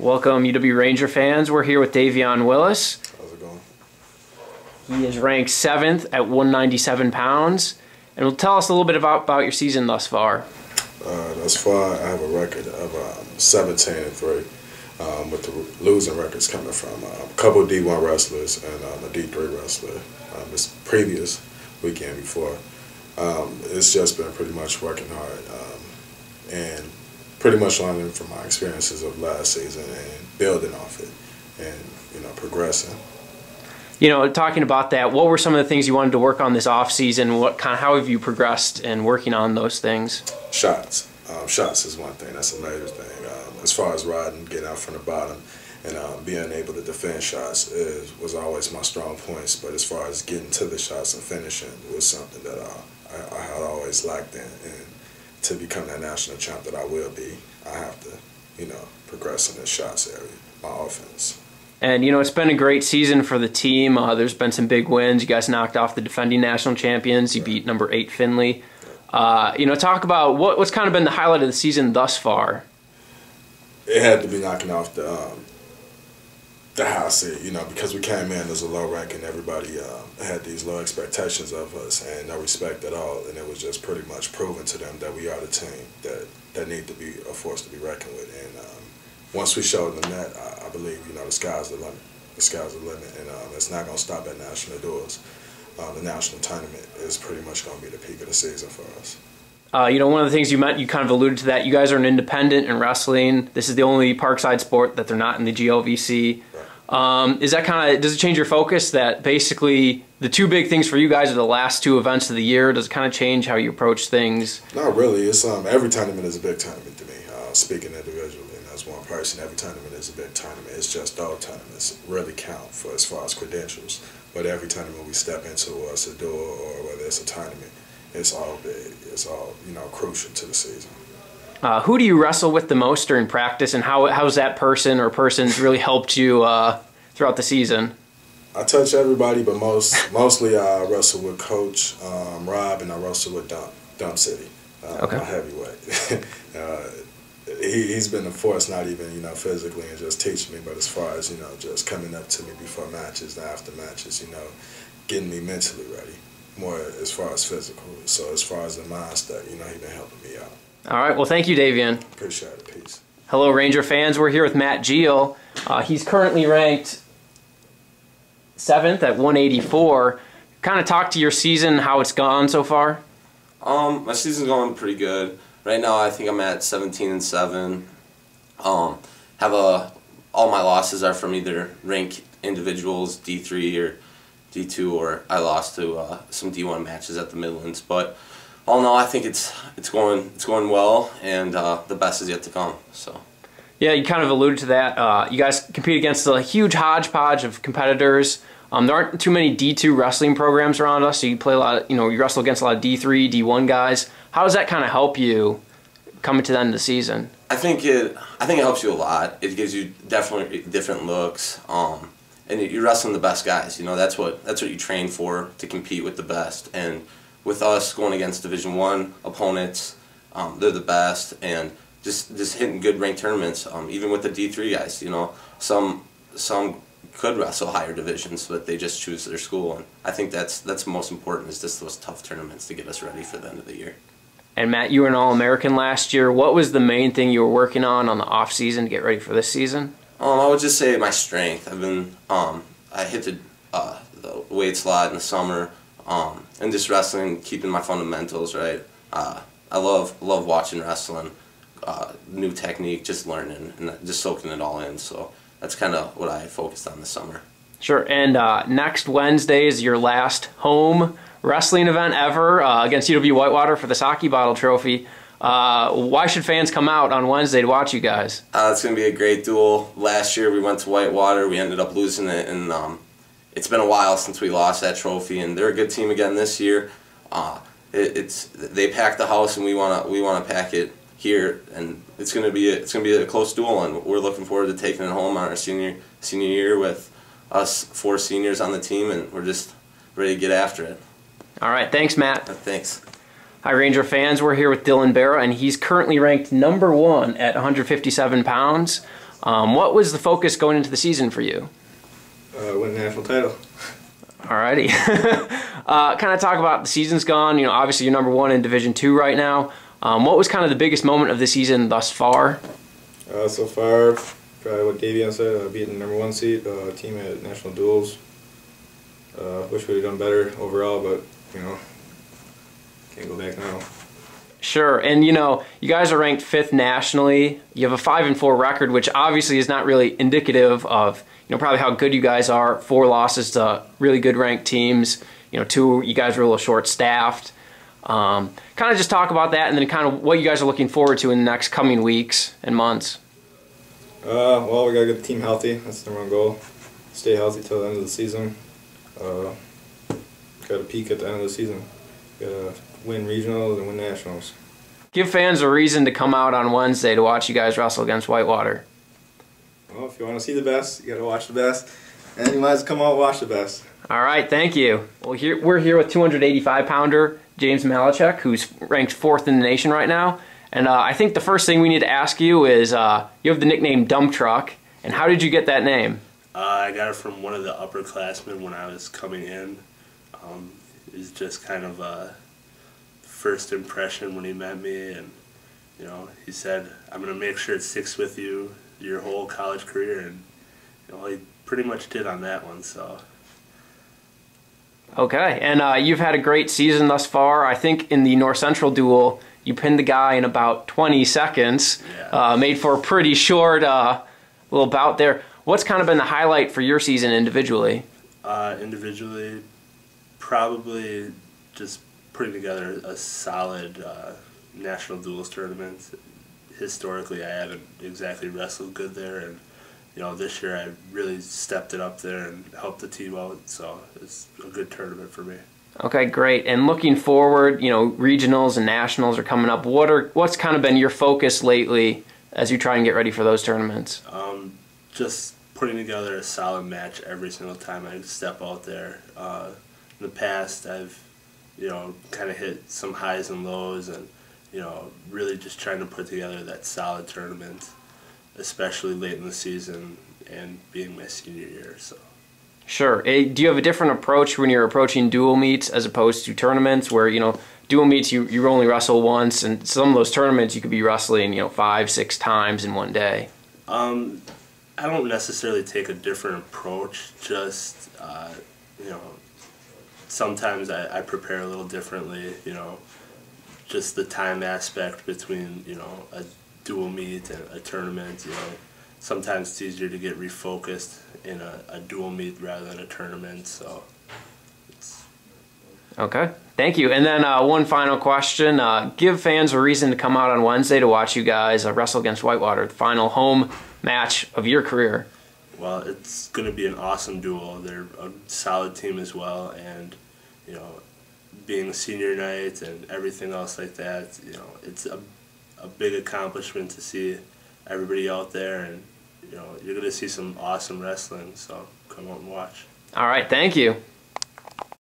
Welcome, UW Ranger fans. We're here with Davion Willis. How's it going? He is ranked 7th at 197 pounds. And will tell us a little bit about your season thus far. Thus far, I have a record of 17-3, with the losing records coming from a couple of D1 wrestlers and a D3 wrestler this previous weekend before. It's just been pretty much working hard and pretty much learning from my experiences of last season and building off it and, progressing. Talking about that, what were some of the things you wanted to work on this off season? How have you progressed in working on those things? Shots. Shots is one thing. That's a major thing. As far as riding, getting out from the bottom, and being able to defend shots was always my strong points. But as far as getting to the shots and finishing was something that I had always lacked in. And to become that national champ that I will be, I have to, progress in the shots area, my offense. And, it's been a great season for the team. There's been some big wins. You guys knocked off the defending national champions. You beat number 8 Findlay. Talk about what's kind of been the highlight of the season thus far. It had to be knocking off the house seed, because we came in as a low rank and everybody had these low expectations of us and no respect at all. And it was just pretty much proving to them that we are the team that need to be a force to be reckoned with. And once we showed them that, I believe, the sky's the limit. The sky's the limit, and it's not going to stop at national duels. The national tournament is pretty much going to be the peak of the season for us. One of the things you kind of alluded to that. You guys are an independent in wrestling. This is the only Parkside sport that they're not in the GLVC. Right. Does it change your focus that basically the two big things for you guys are the last 2 events of the year? Does it kind of change how you approach things? Not really. It's every tournament is a big tournament to me. Speaking individually and as one person, every tournament is a big tournament. It's just those tournaments really count for as far as credentials. But every tournament we step into, whether it's a duel or whether it's a tournament, it's all big. It's all crucial to the season. Who do you wrestle with the most during practice, and how's that person or persons really helped you throughout the season? I touch everybody, but mostly I wrestle with Coach Rob, and I wrestle with Dump City, okay. My heavyweight. He's been a force, not even physically and just teaching me, but as far as just coming up to me before matches and after matches, getting me mentally ready, more as far as physical. So as far as the mindset, he's been helping me out. All right, well, thank you, Davion. Appreciate it. Peace. Hello, Ranger fans. We're here with Matt Gille. He's currently ranked 7th at 184. Kind of talk to your season, how it's gone so far. My season's going pretty good. Right now, I think I'm at 17-7. All my losses are from either rank individuals, D3 or D2, or I lost to some D1 matches at the Midlands. But all in all, I think it's going well, and the best is yet to come. So. Yeah, you kind of alluded to that. You guys compete against a huge hodgepodge of competitors. There aren't too many D2 wrestling programs around us, so you play a lot. You wrestle against a lot of D3, D1 guys. How does that kind of help you coming to the end of the season? I think it helps you a lot. It gives you definitely different looks, and you're wrestling the best guys. That's what you train for, to compete with the best. And with us going against Division I opponents, they're the best, and just hitting good ranked tournaments. Even with the D3 guys, some could wrestle higher divisions, but they just choose their school. And I think that's most important, is just those tough tournaments to get us ready for the end of the year. And Matt, you were an All-American last year. What was the main thing you were working on the off season to get ready for this season? I would just say my strength. I hit the weights a lot in the summer, and just wrestling, keeping my fundamentals right. I love watching wrestling, new technique, just learning and just soaking it all in. So that's kind of what I focused on this summer. Sure. And next Wednesday is your last home wrestling event ever against UW-Whitewater for the Sake Bottle Trophy. Why should fans come out on Wednesday to watch you guys? It's going to be a great duel. Last year we went to Whitewater. We ended up losing it, and it's been a while since we lost that trophy. And they're a good team again this year. They packed the house, and we want to pack it here. And it's going to be a close duel, and we're looking forward to taking it home on our senior year with us 4 seniors on the team, and we're just ready to get after it. All right, thanks, Matt. Thanks. Hi, Ranger fans. We're here with Dillon Bera, and he's currently ranked #1 at 157 pounds. What was the focus going into the season for you? Win the national title. Alrighty. Kind of talk about the season's gone. Obviously you're #1 in Division II right now. What was kind of the biggest moment of the season thus far? So far, probably what Davion said, beating the #1 seed team at national duels. Wish we'd have done better overall, but can't go back now. Sure, and you guys are ranked 5th nationally. You have a 5-4 record, which obviously is not really indicative of probably how good you guys are. 4 losses to really good ranked teams. 2, you guys were a little short-staffed. Kind of just talk about that, and then kind of what you guys are looking forward to in the next coming weeks and months. Well, we gotta get the team healthy. That's the #1 goal. Stay healthy till the end of the season. Got to peak at the end of the season. Got to win regionals and win nationals. Give fans a reason to come out on Wednesday to watch you guys wrestle against Whitewater. Well, if you want to see the best, you got to watch the best, and you might as well come out and watch the best. All right, thank you. Well, we're here with 285-pounder James Malechek, who's ranked 4th in the nation right now. And I think the first thing we need to ask you is, you have the nickname Dump Truck, and how did you get that name? I got it from one of the upperclassmen when I was coming in. It was just kind of a first impression when he met me, and he said, "I'm going to make sure it sticks with you your whole college career," and he pretty much did on that one. So. Okay, and you've had a great season thus far. I think in the North Central duel, you pinned the guy in about 20 seconds. Yeah. Made for a pretty short little bout there. What's kind of been the highlight for your season individually? Individually, probably just putting together a solid national duels tournament. Historically, I haven't exactly wrestled good there, and this year I really stepped it up there and helped the team out. So it's a good tournament for me. Okay, great. And looking forward, regionals and nationals are coming up. What's kind of been your focus lately as you try and get ready for those tournaments? Just putting together a solid match every single time I step out there. In the past, I've kind of hit some highs and lows, and really just trying to put together that solid tournament, especially late in the season and being my senior year. So. Sure. Do you have a different approach when you're approaching dual meets as opposed to tournaments where, dual meets you only wrestle once, and some of those tournaments you could be wrestling, 5-6 times in one day? I don't necessarily take a different approach, just, sometimes I prepare a little differently, just the time aspect between, a dual meet and a tournament, sometimes it's easier to get refocused in a dual meet rather than a tournament, so. Okay, thank you. And then one final question. Give fans a reason to come out on Wednesday to watch you guys wrestle against Whitewater, the final home match of your career. Well, it's going to be an awesome duel. They're a solid team as well, and being senior night and everything else like that, it's a big accomplishment to see everybody out there, and you're going to see some awesome wrestling, so come out and watch. All right, thank you.